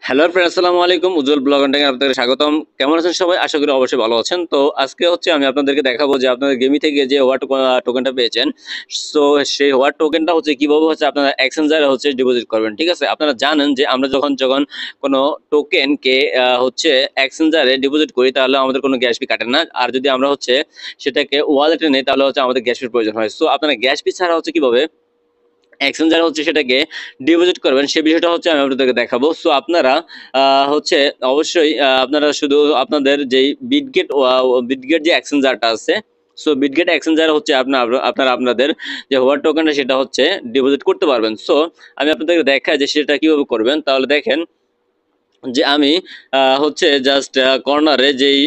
Hello friend, আসসালামু আলাইকুম। উজ্জ্বল blog and আপনাদের স্বাগতম। কেমন আছেন সবাই? আশা করি অবশ্যই ভালো আছেন। তো আজকে হচ্ছে আমি আপনাদেরকে দেখাবো যে আপনাদের গেমি থেকে যে হোয়াট টোকেনটা পেয়েছেন। সো সেই হোয়াট টোকেনটা হচ্ছে কিভাবে হচ্ছে আপনারা এক্সচেঞ্জারে হচ্ছে ডিপোজিট করবেন। ঠিক আছে? আপনারা জানেন যে আমরা যখন কোনো টোকেনকে হচ্ছে এক্সচেঞ্জারে ডিপোজিট করি তাহলে আমাদের কোনো গ্যাস ফি কাটে না। আর যদি আমরা হচ্ছে সেটাকে ওয়ালেটে নেই তাহলে হচ্ছে আমাদের গ্যাস ফির প্রয়োজন হয়। সো আপনারা গ্যাস ফি ছাড়া হচ্ছে কিভাবে এক্সচেঞ্জার হচ্ছে সেটাকে ডিপোজিট করবেন সেই বিষয়টা হচ্ছে আমি আপনাদেরকে দেখাবো। সো আপনারা হচ্ছে অবশ্যই আপনারা শুধু আপনাদের যেই বিটগেট যে এক্সচেঞ্জারটা আছে, সো বিটগেট এক্সচেঞ্জার হচ্ছে আপনারা আপনাদের যে হোয়াট টোকেনটা সেটা হচ্ছে ডিপোজিট করতে পারবেন। সো আমি আপনাদেরকে দেখাই যে সেটা কিভাবে করবেন। তাহলে দেখেন যে আমি হচ্ছে জাস্ট কর্নারে যেই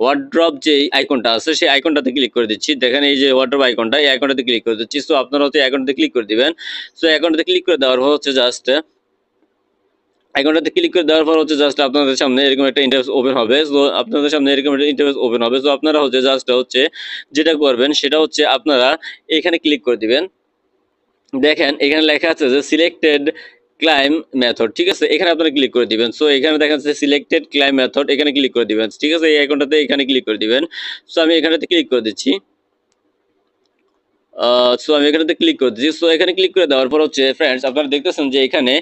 ওয়ার্ড্রপ যেই আইকনটা আছে সেই আইকনটাতে ক্লিক করে দিচ্ছি। দেখেন এই যে ওয়ার্ড্রপ আইকনটা, এই আইকনটাতে ক্লিক করে দিচ্ছি। সো আপনারা হচ্ছে আইকনটাতে ক্লিক করে দিবেন। সো আইকনটাতে ক্লিক করে দেওয়ার পর হচ্ছে জাস্ট আইকনটাতে ক্লিক করে দেওয়ার পর হচ্ছে জাস্ট আপনাদের সামনে এরকম একটা ইন্টারফেস ওপেন হবে। সো আপনাদের সামনে এরকম একটা ইন্টারফেস ওপেন হবে। সো আপনারা হচ্ছে জাস্ট হচ্ছে যেটা করবেন সেটা হচ্ছে আপনারা এখানে ক্লিক করে দিবেন। দেখেন এখানে লেখা আছে যে সিলেক্টেড ক্লাইম মেথড। ঠিক আছে, এখানে আপনারা ক্লিক করে দিবেন। সো এখানে দেখা যাচ্ছে সিলেক্টেড ক্লাইম মেথড, এখানে ক্লিক করে দিবেন। ঠিক আছে, এই আইকনটাতে এখানে ক্লিক করে দিবেন। সো আমি এখানেতে ক্লিক করে দিচ্ছি। সো আমি এখানেতে ক্লিক করে দিচ্ছি। সো এখানে ক্লিক করে দেওয়ার পর হচ্ছে ফ্রেন্ডস আপনারা দেখতেছেন যে এখানে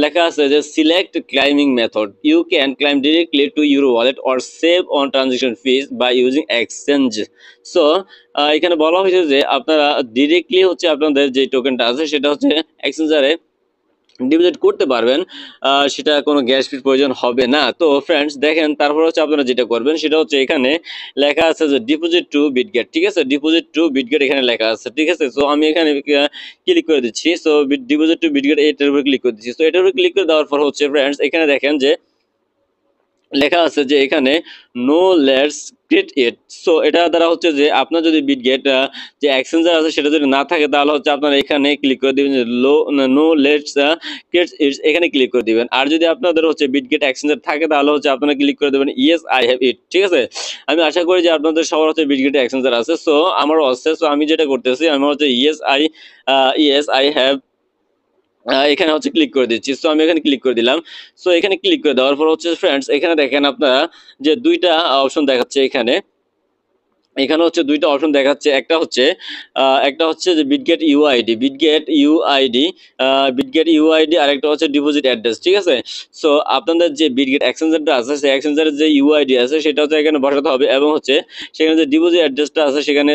লেখা আছে যে select claiming method, you can claim directly to your wallet or save on transaction fees by using exchange. So এখানে বলা হয়েছে যে আপনারা ডিরেক্টলি হচ্ছে আপনাদের যে টোকেনটা আছে সেটা হচ্ছে এক্সচেঞ্জারে ডিপোজিট করতে পারবেন। সেটা কোনো গ্যাস ফির প্রয়োজন হবে না। তো ফ্রেন্ডস দেখেন তারপর হচ্ছে আপনারা যেটা করবেন সেটা হচ্ছে এখানে লেখা আছে যে ডিপোজিট টু বিটগেট। ঠিক আছে, ডিপোজিট টু বিটগেট এখানে লেখা আছে। ঠিক আছে, সো আমি এখানে ক্লিক করে দিচ্ছি। সো ডিপোজিট টু বিটগেট এটার উপর ক্লিক করে দিচ্ছি। সো এটার উপর ক্লিক করে দেওয়ার পর হচ্ছে ফ্রেন্ডস এখানে দেখেন যে লেখা আছে যে এখানে now let's create it. So এটা দ্বারা হচ্ছে যে আপনার যদি বিটগেট যে এক্সচেঞ্জার আছে সেটা যদি না থাকে তাহলে হচ্ছে আপনারা এখানে ক্লিক করে দিবেন যে নো লেটস ক্রিয়েট ইট, এখানে ক্লিক করে দিবেন। আর যদি আপনাদের হচ্ছে বিটগেট এক্সচেঞ্জার থাকে তাহলে হচ্ছে আপনারা ক্লিক করে দেবেন ইয়েস আই হ্যাভ ইট। ঠিক আছে, আমি আশা করি যে আপনাদের সবার হচ্ছে বিটগেট এক্সচেঞ্জার আছে। সো আমারও আছে। সো আমি যেটা করতেছি আমার হচ্ছে ইয়েস আই হ্যাভ, এখানে হচ্ছে ক্লিক করে দিচ্ছি। সো আমি এখানে ক্লিক করে দিলাম। সো এখানে ক্লিক করে দেওয়ার পর হচ্ছে ফ্রেন্ডস এখানে দেখেন আপনারা যে দুইটা অপশন দেখাচ্ছে এখানে। এখানে হচ্ছে দুইটা অপশন দেখাচ্ছে। একটা হচ্ছে যে বিটগেট ইউআইডি আর একটা হচ্ছে ডিপোজিট অ্যাড্রেস। ঠিক আছে, সো আপনাদের যে বিটগেট এক্সচেঞ্জারটা আছে সেই এক্সচেঞ্জারের যে ইউআইডি আছে সেটা হচ্ছে এখানে বসাতে হবে এবং হচ্ছে সেখানে যে ডিপোজিট অ্যাড্রেসটা আছে সেখানে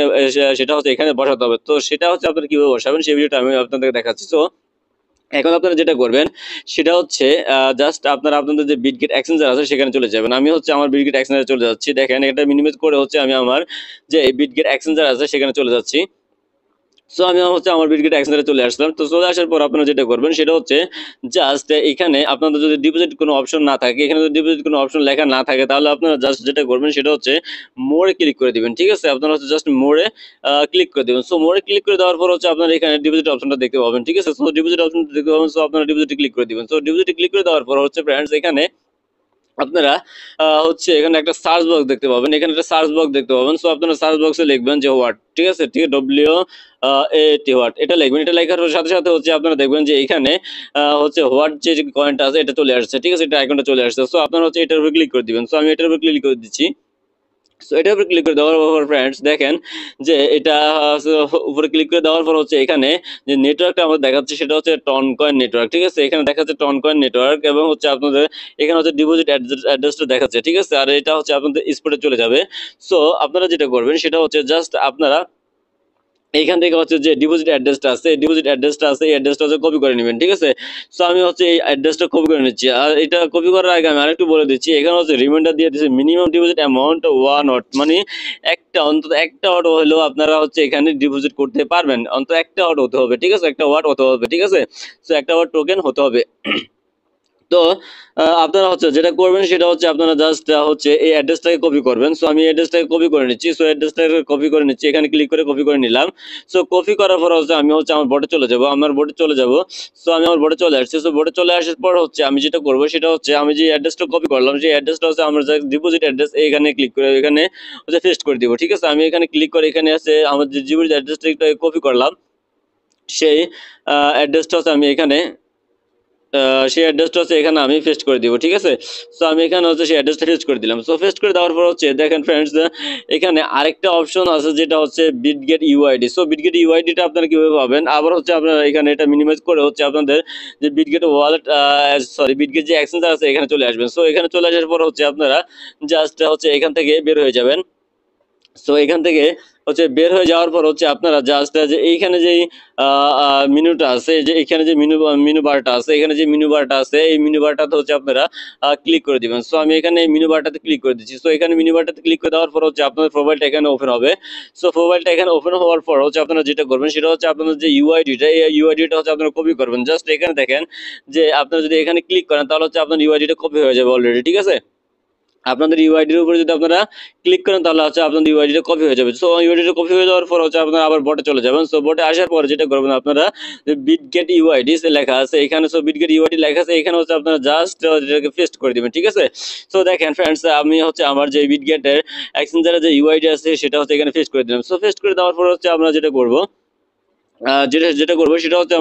সেটা হচ্ছে এখানে বসাতে হবে। তো সেটা হচ্ছে আপনারা কিভাবে বসাবেন সেই ভিডিওটা আমি আপনাদের দেখাচ্ছি। সো এখন আপনারা যেটা করবেন সেটা হচ্ছে জাস্ট আপনারা আপনাদের যে বিটগেট এক্সচেঞ্জার আছে সেখানে চলে যাবেন। আমি হচ্ছে আমার বিটগেট এক্সচেঞ্জারে চলে যাচ্ছি। দেখেন এটা মিনিমাইজ করে হচ্ছে আমি আমার যে বিটগেট এক্সচেঞ্জার আছে সেখানে চলে যাচ্ছি। সো আমি হচ্ছে আমার বিটগেট এক্সচেঞ্জারে চলে আসলাম। তো চলে আসার পর আপনারা যেটা করবেন সেটা হচ্ছে জাস্ট এখানে আপনাদের যদি ডিপোজিট কোনো অপশন না থাকে, এখানে যদি ডিপোজিট কোনো অপশন লেখা না থাকে তাহলে আপনারা জাস্ট যেটা করবেন সেটা হচ্ছে মোড়ে ক্লিক করে দিবেন। ঠিক আছে, আপনারা হচ্ছে জাস্ট মোড়ে ক্লিক করে দিবেন। সো মোড়ে ক্লিক করে দেওয়ার পর হচ্ছে আপনারা এখানে ডিপোজিট অপশনটা দেখতে পাবেন। ঠিক আছে, সো ডিপোজিট অপশনটা দেখতে পাবেন। সো আপনারা ডিপোজিটে ক্লিক করে দিবেন। সো ডিপোজিটে ক্লিক করে দেওয়ার পর হচ্ছে ফ্রেন্ডস এখানে আপনারা হচ্ছে এখানে একটা সার্চ বক্স দেখতে পাবেন। এখানে একটা সার্চ বক্স দেখতে পাবেন। সো আপনারা সার্চ বক্সে লিখবেন যে হোয়াট। ঠিক আছে, ঠিক ডব্লিউ এ টি হোয়াট এটা লিখবেন। এটা লেখার সাথে সাথে হচ্ছে আপনারা দেখবেন যে এখানে হচ্ছে হোয়াট যে কয়েনটা আছে এটা চলে আসছে। ঠিক আছে, এটা আইকনটা চলে আসছে। সো আপনারা হচ্ছে এটার উপর ক্লিক করে দিবেন। সো আমি এটার উপর ক্লিক করে দিচ্ছি। সো এটার উপর ক্লিক করে দেওয়ার পর ফ্রেন্ডস দেখেন যে এটা উপরে ক্লিক করে দেওয়ার পর হচ্ছে এখানে যে নেটওয়ার্কটা আমাদের দেখাচ্ছে সেটা হচ্ছে টন কয়েন নেটওয়ার্ক। ঠিক আছে, এখানে দেখাচ্ছে টন কয়েন নেটওয়ার্ক এবং হচ্ছে আপনাদের এখানে হচ্ছে ডিপোজিট অ্যাড্রেসটা দেখাচ্ছে। ঠিক আছে, আর এটা হচ্ছে আপনাদের স্পটে চলে যাবে। সো আপনারা যেটা করবেন সেটা হচ্ছে জাস্ট আপনারা এইখান থেকে হচ্ছে যে ডিপোজিট অ্যাড্রেসটা আছে এই অ্যাড্রেসটা হচ্ছে কপি করে নেবেন। ঠিক আছে, সো আমি হচ্ছে এই অ্যাড্রেসটা কপি করে নিচ্ছি। আর এটা কপি করার আগে আমি আরেকটু বলে দিচ্ছি, এখানে হচ্ছে রিমাইন্ডার দিয়ে দিচ্ছে মিনিমাম ডিপোজিট অ্যামাউন্ট 1 ওয়াট, মানে অন্তত একটা ওয়াট হলেও আপনারা হচ্ছে এখানে ডিপোজিট করতে পারবেন। অন্তত একটা ওয়াট হতে হবে। ঠিক আছে, একটা ওয়াট হতে হবে। ঠিক আছে, সো একটা ওয়াট টোকেন হতে হবে। তো আপনারা হচ্ছে যেটা করবেন সেটা হচ্ছে আপনারা জাস্ট হচ্ছে এই অ্যাড্রেসটাকে কপি করবেন। সো আমি অ্যাড্রেসটাকে কপি করে নিচ্ছি। সো অ্যাড্রেসটাকে কপি করে নিচ্ছি, এখানে ক্লিক করে কপি করে নিলাম। সো কপি করার পর হচ্ছে আমি হচ্ছে আমার বোর্ডে চলে যাব। সো আমি আমার বোর্ডে চলে আসছি। সো বোর্ডে চলে আসার পর হচ্ছে আমি যেটা করব সেটা হচ্ছে আমি যে অ্যাড্রেসটা কপি করলাম সেই অ্যাড্রেসটা হচ্ছে আমার যে ডিপোজিট অ্যাড্রেস এখানে ক্লিক করে এখানে হচ্ছে পেস্ট করে দিব। ঠিক আছে, আমি এখানে ক্লিক করে এখানে আছে আমার যে ডিপোজিট অ্যাড্রেসটা কপি করলাম সেই অ্যাড্রেসটা হচ্ছে আমি এখানে সেই অ্যাড্রেসটা হচ্ছে এখানে আমি পেস্ট করে দিব, ঠিক আছে। সো আমি এখানে হচ্ছে সেই অ্যাড্রেসটা পেস্ট করে দিলাম। সো পেস্ট করে দেওয়ার পর হচ্ছে দেখেন ফ্রেন্ডস, এখানে আরেকটা অপশন আছে যেটা হচ্ছে বিটগেট ইউআইডি। সো বিটগেট ইউআইডিটা আপনারা কিভাবে পাবেন, আবার হচ্ছে আপনারা এখানে এটা মিনিমাইজ করে হচ্ছে আপনাদের যে বিটগেট ওয়ালেট সরি বিটগেট যে এক্সচেঞ্জার আছে এখানে চলে আসবেন। সো এখানে চলে আসার পর হচ্ছে আপনারা জাস্ট হচ্ছে এখান থেকে বের হয়ে যাবেন। সো এখান থেকে হচ্ছে বের হয়ে যাওয়ার পর হচ্ছে আপনারা জাস্ট যে এইখানে যে মেনুটা আছে, যে এখানে যে মেনু বারটা আছে, এখানে যে মেনু বারটা আছে এই মেনু বারটাতে হচ্ছে আপনারা ক্লিক করে দিবেন। সো আমি এখানে এই মেনু বারটাতে ক্লিক করে দিচ্ছি। সো এখানে মেনু বারটাতে ক্লিক করে দেওয়ার পর হচ্ছে আপনাদের প্রোফাইলটা এখানে ওপেন হবে। সো প্রোফাইলটা এখানে ওপেন হওয়ার পর হচ্ছে আপনারা যেটা করবেন সেটা হচ্ছে আপনাদের যে ইউআইডিটা, এই ইউআইডিটা হচ্ছে আপনারা কপি করবেন। জাস্ট এখানে দেখেন যে আপনারা যদি এখানে ক্লিক করেন তাহলে হচ্ছে আপনার ইউআইডিটা কপি হয়ে যাবে অলরেডি, ঠিক আছে। আপনাদের ইউআইডির উপরে যদি আপনারা ক্লিক করেন তাহলে হচ্ছে আপনাদের ইউআইডিটা কপি হয়ে যাবে। সো ইউআইডিটা কপি হয়ে যাওয়ার পর হচ্ছে আপনারা আবার বটে চলে যাবেন। সো বটে আসার পর যেটা করবেন আপনারা, বিটগেট ইউআইডি লেখা আছে এখানে, সো বিটগেট ইউআইডি লেখা আছে এখানে হচ্ছে আপনারা জাস্ট এটাকে পেস্ট করে দিবেন, ঠিক আছে। সো দেখেন ফ্রেন্ডস, আমি হচ্ছে আমার যে বিটগেটের এক্সচেঞ্জারের যে ইউআইডি আছে সেটা হচ্ছে এখানে পেস্ট করে দিলাম। সো পেস্ট করে দেওয়ার পর হচ্ছে আমরা যেটা করব, যেটা যেটা করবো সেটা হচ্ছে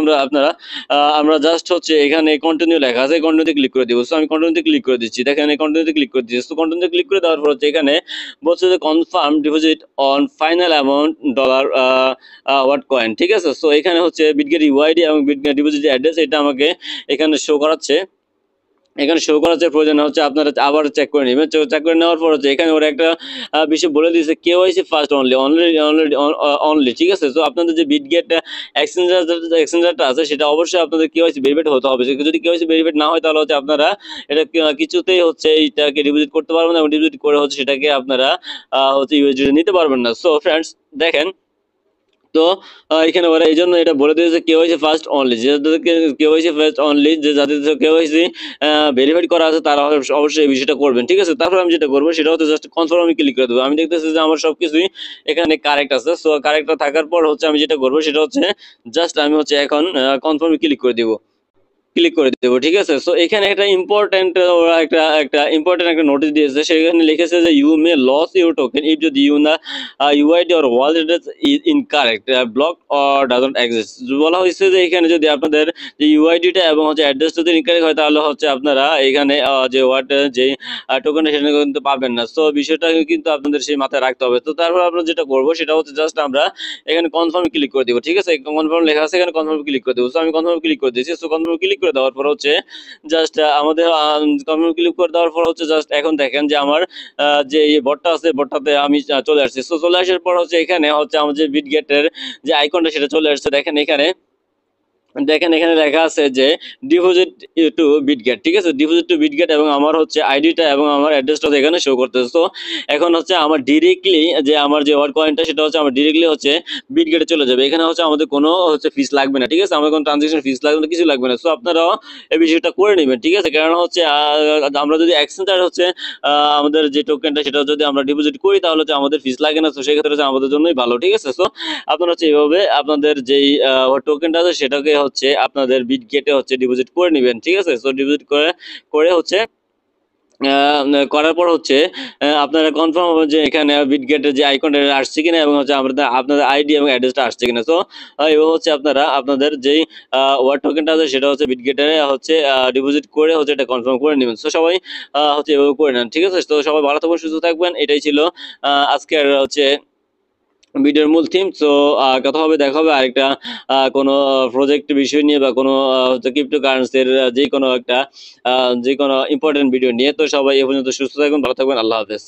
আমরা জাস্ট হচ্ছে এখানে কন্টিনিউ লেখা আছে, কন্টিনিউতে ক্লিক করে দিব। সো আমি কন্টিনিউতে ক্লিক করে দিচ্ছি, দেখেন এই কন্টিনিউতে ক্লিক করে দিচ্ছি। সো কন্টিনিউতে ক্লিক করে দেওয়ার পর হচ্ছে এখানে বলছে যে confirm deposit on final amount dollar what coin, ঠিক আছে। সো এখানে হচ্ছে বিটগেট ইউআইডি এবং বিটগেট ডিপোজিট অ্যাড্রেস এটা আমাকে এখানে শো করাচ্ছে। এখানে শো করার যে প্রয়োজন হচ্ছে আপনারা আবার চেক করে নেবেন। চেক করে নেওয়ার পর হচ্ছে এখানে ওরা একটা বিষয় বলে দিয়েছে, কেওয়াইসি ফার্স্ট অনলি, ঠিক আছে। তো আপনাদের যে বিটগেট এক্সচেঞ্জারটা আছে সেটা অবশ্যই আপনাদের কেওয়াইসি ভেরিফাইড হতে হবে। যদি কেওয়াইসি ভেরিফাইড না হয় তাহলে হচ্ছে আপনারা এটা কিছুতেই হচ্ছে এইটাকে ডিপোজিট করতে পারবেন না, এবং ডিপোজিট করে হচ্ছে সেটাকে আপনারা হচ্ছে ইউএসডি নিতে পারবেন না। সো ফ্রেন্ডস দেখেন, তো এখানে ওরা এই জন্য এটা বলে দিয়েছে কেওয়াইসি ফার্স্ট অনলি, যাদের কেওয়াইসি ফার্স্ট অনলি, যে যাদের কেওয়াইসি ভেরিফাইড করা আছে তারা অবশ্যই এই বিষয়টা করবেন, ঠিক আছে। তারপর আমি যেটা করবো সেটা হচ্ছে জাস্ট কনফার্ম আমি ক্লিক করে দেবো। আমি দেখতেছি যে আমার সবকিছুই এখানে কারেক্ট আছে। সো কারেক্ট থাকার পর হচ্ছে আমি যেটা করবো সেটা হচ্ছে জাস্ট আমি হচ্ছে এখন কনফার্মে ক্লিক করে দিব, ঠিক আছে। সো এখানে একটা ইম্পর্টেন্ট ওরা একটা একটা ইম্পর্টেন্ট একটা নোটিশ দিয়েছে, সেখানে লিখেছে যে you may lose your token if যদি UID or wallet address is incorrect, block or doesn't exist. বলা হয়েছে যে এখানে যদি আপনাদের যে ইউআইডিটা এবং হচ্ছে অ্যাড্রেসটা যদি ইনকারেক্ট হয় তাহলে হচ্ছে আপনারা এখানে যে যে টোকেনটা সেটা কিন্তু পাবেন না। সো বিষয়টা কিন্তু আপনাদের সেই মাথায় রাখতে হবে। তো তারপর আমরা যেটা করবো সেটা হচ্ছে জাস্ট আমরা এখানে কনফার্ম ক্লিক করে দিব, ঠিক আছে। কনফার্ম লেখা আছে এখানে, কনফার্ম ক্লিক করে দেবো। সো আমি কনফার্ম ক্লিক করে দিয়েছি। সো কনফার্ম ক্লিক করে দেওয়ার পর হচ্ছে জাস্ট আমাদের কনফার্ম ক্লিক করে দেওয়ার পর হচ্ছে জাস্ট এখন দেখেন যে আমার যে বটটা আছে বটটাতে আমি চলে আসছি। সো চলে আসার পর হচ্ছে এখানে হচ্ছে আমার যে বিটগেটের যে আইকনটা সেটা চলে আসছে। দেখেন এখানে লেখা আছে যে ডিপোজিট টু বিটগেট, ঠিক আছে। ডিপোজিট টু বিটগেট এবং আমার হচ্ছে আইডিটা এবং আমার অ্যাড্রেসটা এখানে শো করতেছে। তো এখন হচ্ছে আমার ডিরেক্টলি যে আমার যে ওয়ার্ড কয়েনটা সেটা হচ্ছে আমার ডিরেক্টলি হচ্ছে বিটগেটে চলে যাবে। এখানে হচ্ছে আমাদের কোনো হচ্ছে ফিস লাগবে না, ঠিক আছে। আমাদের কোনো ট্রানজাকশন ফিস লাগবে না, কিছু লাগবে না। সো আপনারাও এই বিষয়টা করে নেবেন, ঠিক আছে। কারণ হচ্ছে আমরা যদি এক্সচেঞ্জার হচ্ছে আমাদের যে টোকেনটা সেটা যদি আমরা ডিপোজিট করি তাহলে হচ্ছে আমাদের ফিস লাগে না। তো সেক্ষেত্রে হচ্ছে আমাদের জন্যই ভালো, ঠিক আছে। সো আপনারা হচ্ছে এইভাবে আপনাদের যেই টোকেনটা আছে সেটাকে হচ্ছে আপনাদের বিটগেটে হচ্ছে ডিপোজিট করে নেবেন, ঠিক আছে। সো ডিপোজিট করে করে হচ্ছে করার পর হচ্ছে আপনারা কনফার্ম হবে যে এখানে বিটগেটের যে আইকনটা আসছে কিনা এবং হচ্ছে আপনাদের আইডি এবং অ্যাড্রেসটা আসছে কিনা। তো এভাবে হচ্ছে আপনারা আপনাদের যেই ওয়ার্ড টোকেনটা আছে সেটা হচ্ছে বিটগেটে হচ্ছে ডিপোজিট করে হচ্ছে এটা কনফার্ম করে নেবেন। তো সবাই হচ্ছে এভাবে করে নেন, ঠিক আছে। তো সবাই ভালো থাকবেন, সুস্থ থাকবেন। এটাই ছিল আজকের হচ্ছে ভিডিওর মূল থিম। সো কথা হবে, দেখা হবে আরেকটা কোনো প্রজেক্ট বিষয় নিয়ে বা কোনো ক্রিপ্টো কারেন্সির যে কোনো একটা যে কোনো ইম্পর্টেন্ট ভিডিও নিয়ে। তো সবাই এ পর্যন্ত সুস্থ থাকবেন, ভালো থাকবেন, আল্লাহ হাফেজ।